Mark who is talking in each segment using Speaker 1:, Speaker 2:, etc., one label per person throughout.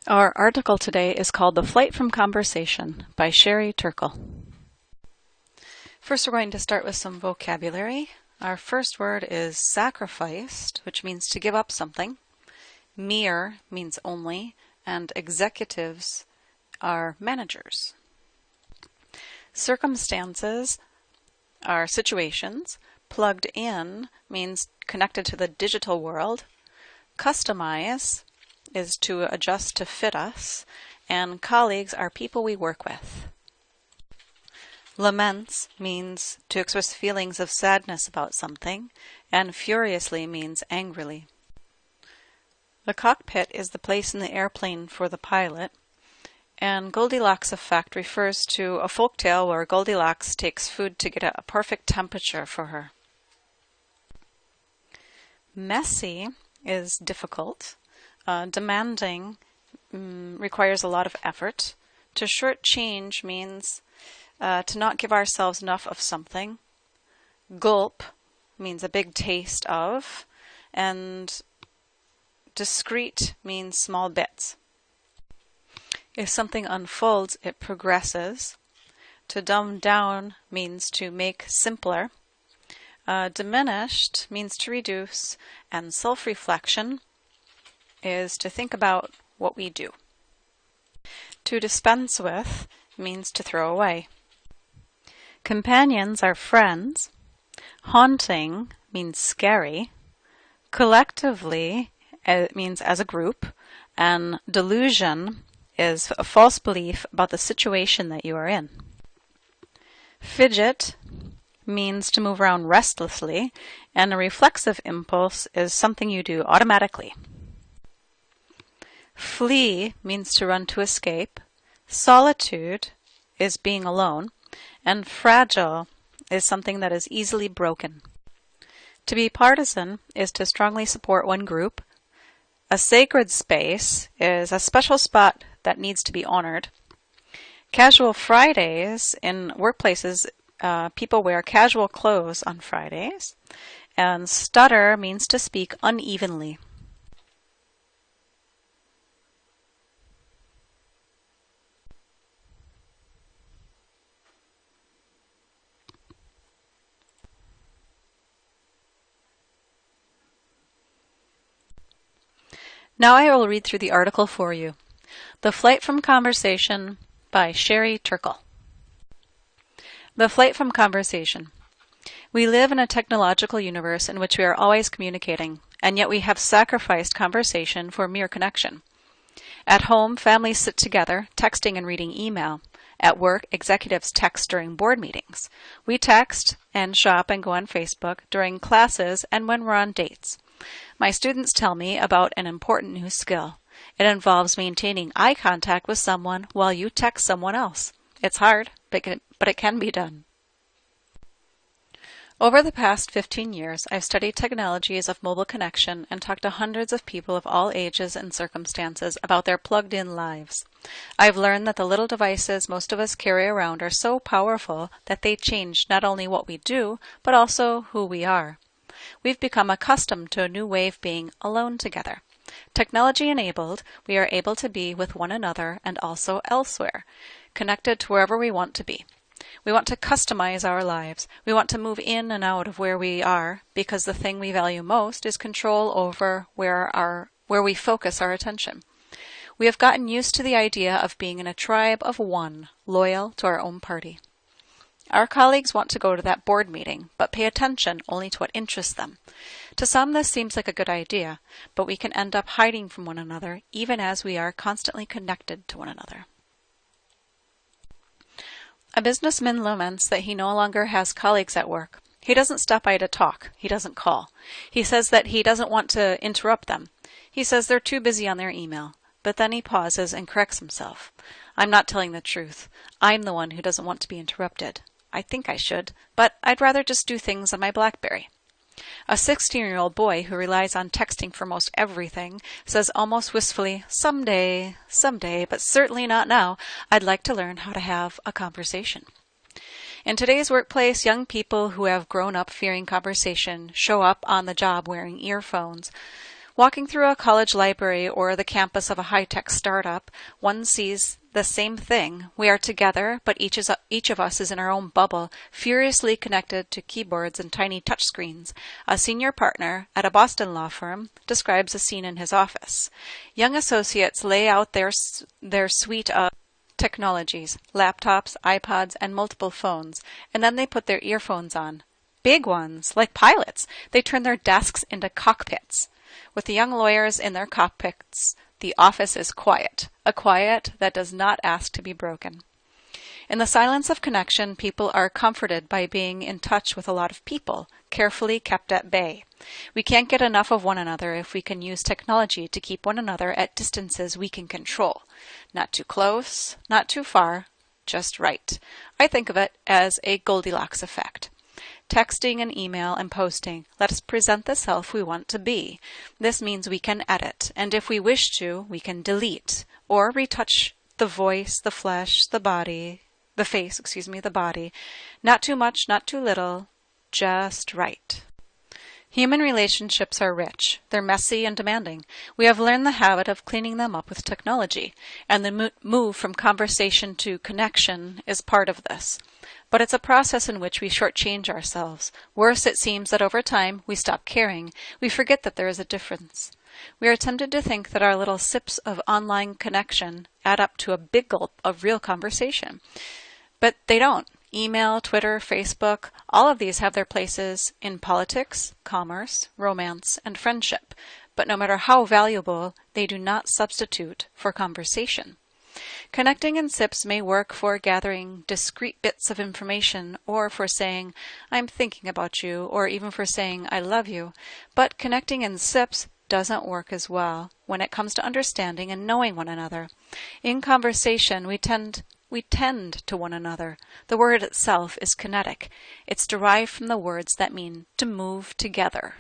Speaker 1: Our article today is called The Flight from Conversation by Sherry Turkle. First, we're going to start with some vocabulary. Our first word is sacrificed, which means to give up something. Mere means only, and executives are managers. Circumstances are situations. Plugged in means connected to the digital world. Customize is to adjust to fit us, and colleagues are people we work with. Laments means to express feelings of sadness about something, and furiously means angrily. The cockpit is the place in the airplane for the pilot, and Goldilocks effect refers to a folktale where Goldilocks takes food to get a perfect temperature for her. Messy is difficult. Demanding requires a lot of effort. To shortchange means to not give ourselves enough of something. Gulp means a big taste of. And discrete means small bits. If something unfolds, it progresses. To dumb down means to make simpler. Diminished means to reduce. And self-reflection is to think about what we do. To dispense with means to throw away. Companions are friends. Haunting means scary. Collectively it means as a group. And delusion is a false belief about the situation that you are in. Fidget means to move around restlessly, and a reflexive impulse is something you do automatically. Flee means to run to escape. Solitude is being alone. And fragile is something that is easily broken. To be partisan is to strongly support one group. A sacred space is a special spot that needs to be honored. Casual Fridays, in workplaces, people wear casual clothes on Fridays. And stutter means to speak unevenly. Now I will read through the article for you. The Flight from Conversation by Sherry Turkle. The Flight from Conversation. We live in a technological universe in which we are always communicating, and yet we have sacrificed conversation for mere connection. At home, families sit together, texting and reading email. At work, executives text during board meetings. We text and shop and go on Facebook during classes and when we're on dates. My students tell me about an important new skill. It involves maintaining eye contact with someone while you text someone else. It's hard, but it can be done. Over the past 15 years, I've studied technologies of mobile connection and talked to hundreds of people of all ages and circumstances about their plugged-in lives. I've learned that the little devices most of us carry around are so powerful that they change not only what we do, but also who we are. We've become accustomed to a new way of being alone together. Technology-enabled, we are able to be with one another and also elsewhere, connected to wherever we want to be. We want to customize our lives. We want to move in and out of where we are because the thing we value most is control over where we focus our attention. We have gotten used to the idea of being in a tribe of one, loyal to our own party. Our colleagues want to go to that board meeting, but pay attention only to what interests them. To some, this seems like a good idea, but we can end up hiding from one another, even as we are constantly connected to one another. A businessman laments that he no longer has colleagues at work. He doesn't stop by to talk. He doesn't call. He says that he doesn't want to interrupt them. He says they're too busy on their email. But then he pauses and corrects himself. I'm not telling the truth. I'm the one who doesn't want to be interrupted. I think I should, but I'd rather just do things on my BlackBerry. A 16-year-old boy who relies on texting for most everything says almost wistfully, someday, but certainly not now. I'd like to learn how to have a conversation. In today's workplace, young people who have grown up fearing conversation show up on the job wearing earphones. Walking through a college library or the campus of a high-tech startup, one sees the same thing. We are together, but each of us is in our own bubble, furiously connected to keyboards and tiny touchscreens. A senior partner at a Boston law firm describes a scene in his office. Young associates lay out their suite of technologies, laptops, iPods, and multiple phones, and then they put their earphones on. Big ones, like pilots. They turn their desks into cockpits. With the young lawyers in their cockpits, the office is quiet, a quiet that does not ask to be broken. In the silence of connection, people are comforted by being in touch with a lot of people, carefully kept at bay. We can't get enough of one another if we can use technology to keep one another at distances we can control. Not too close, not too far, just right. I think of it as a Goldilocks effect. Texting and email and posting let us present the self we want to be. This means we can edit, and if we wish to, we can delete or retouch the voice, the flesh, the body, the body. Not too much, not too little, just right. Human relationships are rich. They're messy and demanding. We have learned the habit of cleaning them up with technology, and the move from conversation to connection is part of this. But it's a process in which we shortchange ourselves. Worse, it seems that over time we stop caring. We forget that there is a difference. We are tempted to think that our little sips of online connection add up to a big gulp of real conversation. But they don't. Email, Twitter, Facebook, all of these have their places in politics, commerce, romance, and friendship. But no matter how valuable, they do not substitute for conversation. Connecting in SIPs may work for gathering discrete bits of information or for saying, I'm thinking about you, or even for saying, I love you. But connecting in SIPs doesn't work as well when it comes to understanding and knowing one another. In conversation, we tend to one another. The word itself is kinetic. It's derived from the words that mean to move together.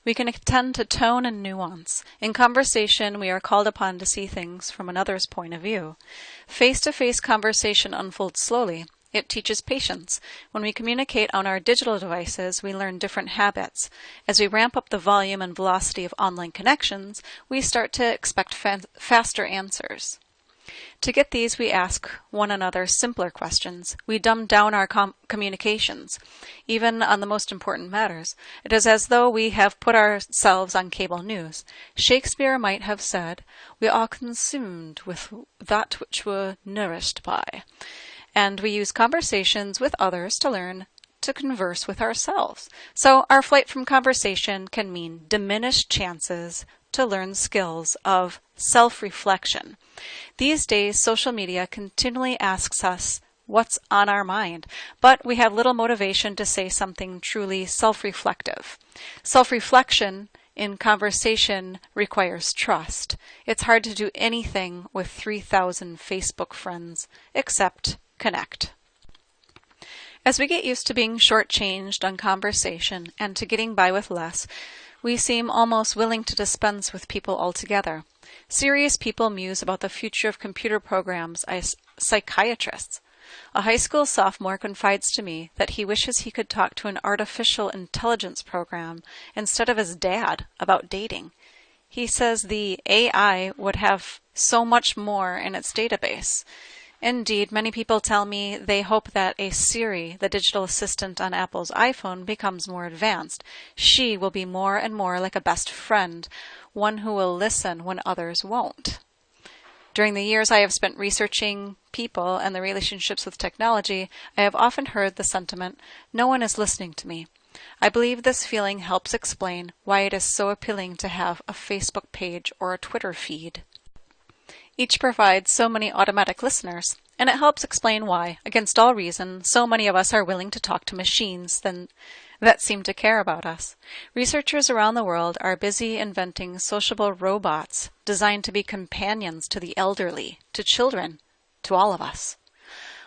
Speaker 1: We can attend to tone and nuance. In conversation, we are called upon to see things from another's point of view. Face-to-face conversation unfolds slowly. It teaches patience. When we communicate on our digital devices, we learn different habits. As we ramp up the volume and velocity of online connections, we start to expect faster answers. To get these, we ask one another simpler questions. We dumb down our communications, even on the most important matters. It is as though we have put ourselves on cable news. Shakespeare might have said, we are consumed with that which we're nourished by. And we use conversations with others to learn to converse with ourselves. So our flight from conversation can mean diminished chances to learn skills of self-reflection. These days, social media continually asks us what's on our mind, but we have little motivation to say something truly self-reflective. Self-reflection in conversation requires trust. It's hard to do anything with 3,000 Facebook friends except connect. As we get used to being shortchanged on conversation and to getting by with less, we seem almost willing to dispense with people altogether. Serious people muse about the future of computer programs as psychiatrists. A high school sophomore confides to me that he wishes he could talk to an artificial intelligence program instead of his dad about dating. He says the AI would have so much more in its database. Indeed, many people tell me they hope that a Siri, the digital assistant on Apple's iPhone, becomes more advanced. She will be more and more like a best friend, one who will listen when others won't. During the years I have spent researching people and their relationships with technology, I have often heard the sentiment, no one is listening to me. I believe this feeling helps explain why it is so appealing to have a Facebook page or a Twitter feed. Each provides so many automatic listeners, and it helps explain why, against all reason, so many of us are willing to talk to machines that seem to care about us. Researchers around the world are busy inventing sociable robots designed to be companions to the elderly, to children, to all of us.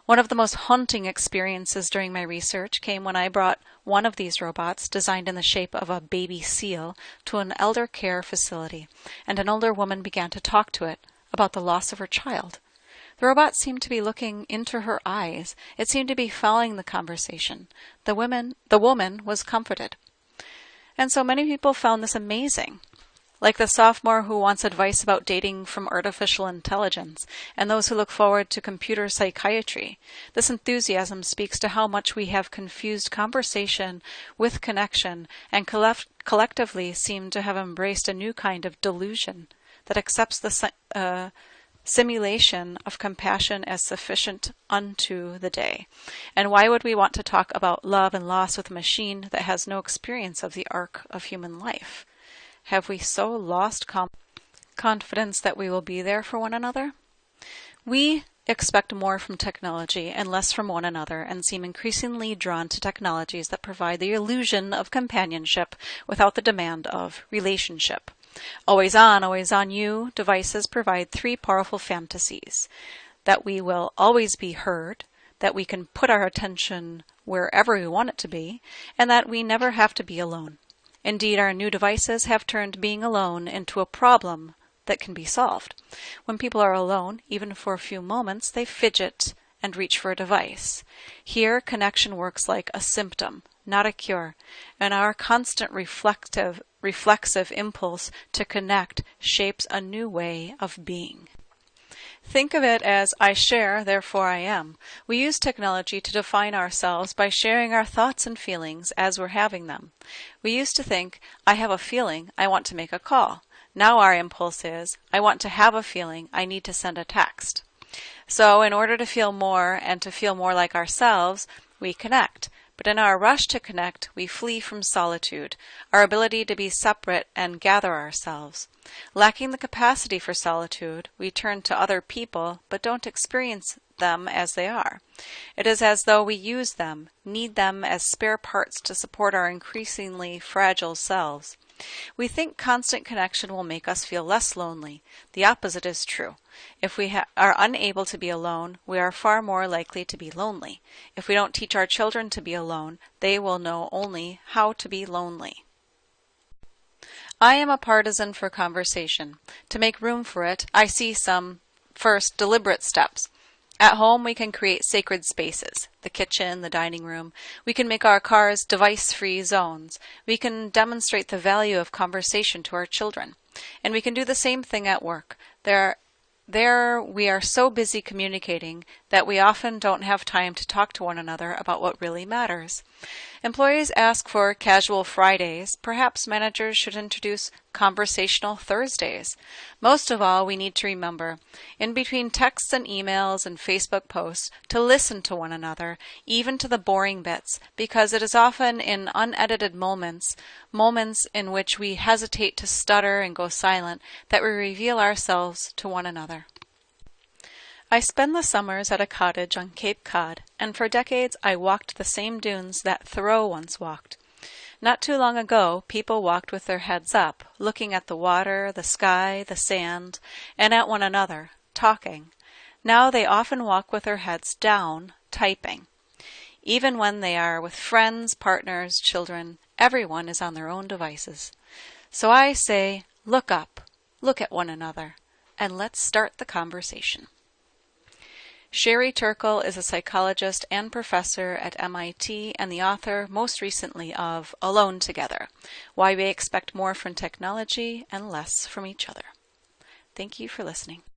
Speaker 1: One of the most haunting experiences during my research came when I brought one of these robots, designed in the shape of a baby seal, to an elder care facility, and an older woman began to talk to it about the loss of her child. The robot seemed to be looking into her eyes. It seemed to be following the conversation. The woman was comforted. And so many people found this amazing. Like the sophomore who wants advice about dating from artificial intelligence, and those who look forward to computer psychiatry. This enthusiasm speaks to how much we have confused conversation with connection, and collectively seem to have embraced a new kind of delusion that accepts the simulation of compassion as sufficient unto the day. And why would we want to talk about love and loss with a machine that has no experience of the arc of human life? Have we so lost confidence that we will be there for one another? We expect more from technology and less from one another, and seem increasingly drawn to technologies that provide the illusion of companionship without the demand of relationship. Always on you devices provide three powerful fantasies: that we will always be heard, that we can put our attention wherever we want it to be, and that we never have to be alone. Indeed, our new devices have turned being alone into a problem that can be solved. When people are alone, even for a few moments, they fidget and reach for a device. Here, connection works like a symptom, not a cure, and our constant reflexive impulse to connect shapes a new way of being. Think of it as I share, therefore I am. We use technology to define ourselves by sharing our thoughts and feelings as we're having them. We used to think, I have a feeling, I want to make a call. Now our impulse is, I want to have a feeling, I need to send a text. So in order to feel more and to feel more like ourselves, we connect. But in our rush to connect, we flee from solitude, our ability to be separate and gather ourselves. Lacking the capacity for solitude, we turn to other people, but don't experience them as they are. It is as though we use them, need them as spare parts to support our increasingly fragile selves. We think constant connection will make us feel less lonely. The opposite is true. If we are unable to be alone, we are far more likely to be lonely. If we don't teach our children to be alone, they will know only how to be lonely. I am a partisan for conversation. To make room for it, I see some, first, deliberate steps. At home, we can create sacred spaces, the kitchen, the dining room. We can make our cars device-free zones. We can demonstrate the value of conversation to our children. And we can do the same thing at work. There we are so busy communicating that we often don't have time to talk to one another about what really matters. Employees ask for casual Fridays. Perhaps managers should introduce conversational Thursdays. Most of all, we need to remember, in between texts and emails and Facebook posts, to listen to one another, even to the boring bits, because it is often in unedited moments in which we hesitate to stutter and go silent, that we reveal ourselves to one another. I spend the summers at a cottage on Cape Cod, and for decades I walked the same dunes that Thoreau once walked. Not too long ago, people walked with their heads up, looking at the water, the sky, the sand, and at one another, talking. Now they often walk with their heads down, typing. Even when they are with friends, partners, children, everyone is on their own devices. So I say, look up, look at one another, and let's start the conversation. Sherry Turkle is a psychologist and professor at MIT and the author, most recently, of Alone Together: Why We Expect More from Technology and Less from Each Other. Thank you for listening.